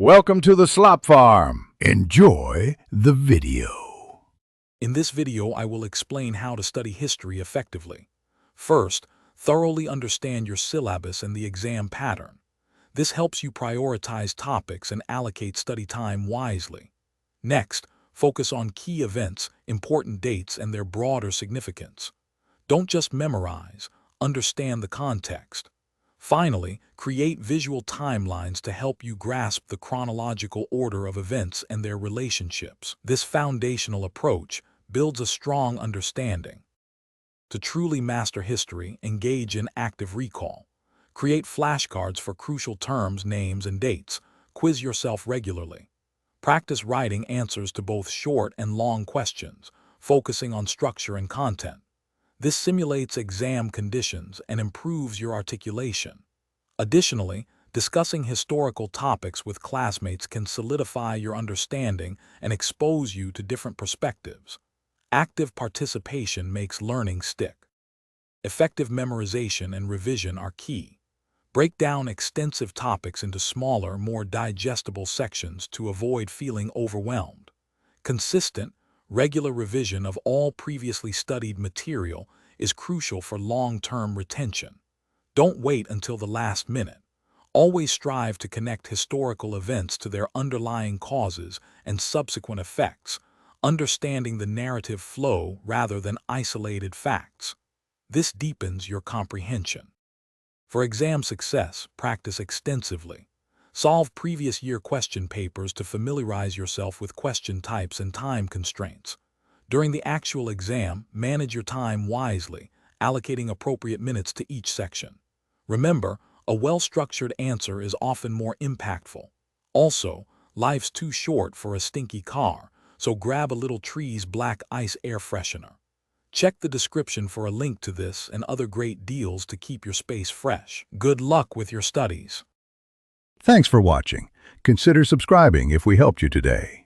Welcome to the Slop Farm. Enjoy the video. In this video, I will explain how to study history effectively. First, thoroughly understand your syllabus and the exam pattern. This helps you prioritize topics and allocate study time wisely. Next, focus on key events, important dates, and their broader significance. Don't just memorize, understand the context. Finally, create visual timelines to help you grasp the chronological order of events and their relationships. This foundational approach builds a strong understanding. To truly master history, engage in active recall. Create flashcards for crucial terms, names, and dates. Quiz yourself regularly. Practice writing answers to both short and long questions, focusing on structure and content. This simulates exam conditions and improves your articulation. Additionally, discussing historical topics with classmates can solidify your understanding and expose you to different perspectives. Active participation makes learning stick. Effective memorization and revision are key. Break down extensive topics into smaller, more digestible sections to avoid feeling overwhelmed. Consistent, regular revision of all previously studied material is crucial for long-term retention. Don't wait until the last minute. Always strive to connect historical events to their underlying causes and subsequent effects, understanding the narrative flow rather than isolated facts. This deepens your comprehension. For exam success, practice extensively. Solve previous year question papers to familiarize yourself with question types and time constraints. During the actual exam, manage your time wisely, allocating appropriate minutes to each section. Remember, a well-structured answer is often more impactful. Also, life's too short for a stinky car, so grab a little Tree's Black Ice air freshener. Check the description for a link to this and other great deals to keep your space fresh. Good luck with your studies. Thanks for watching. Consider subscribing if we helped you today.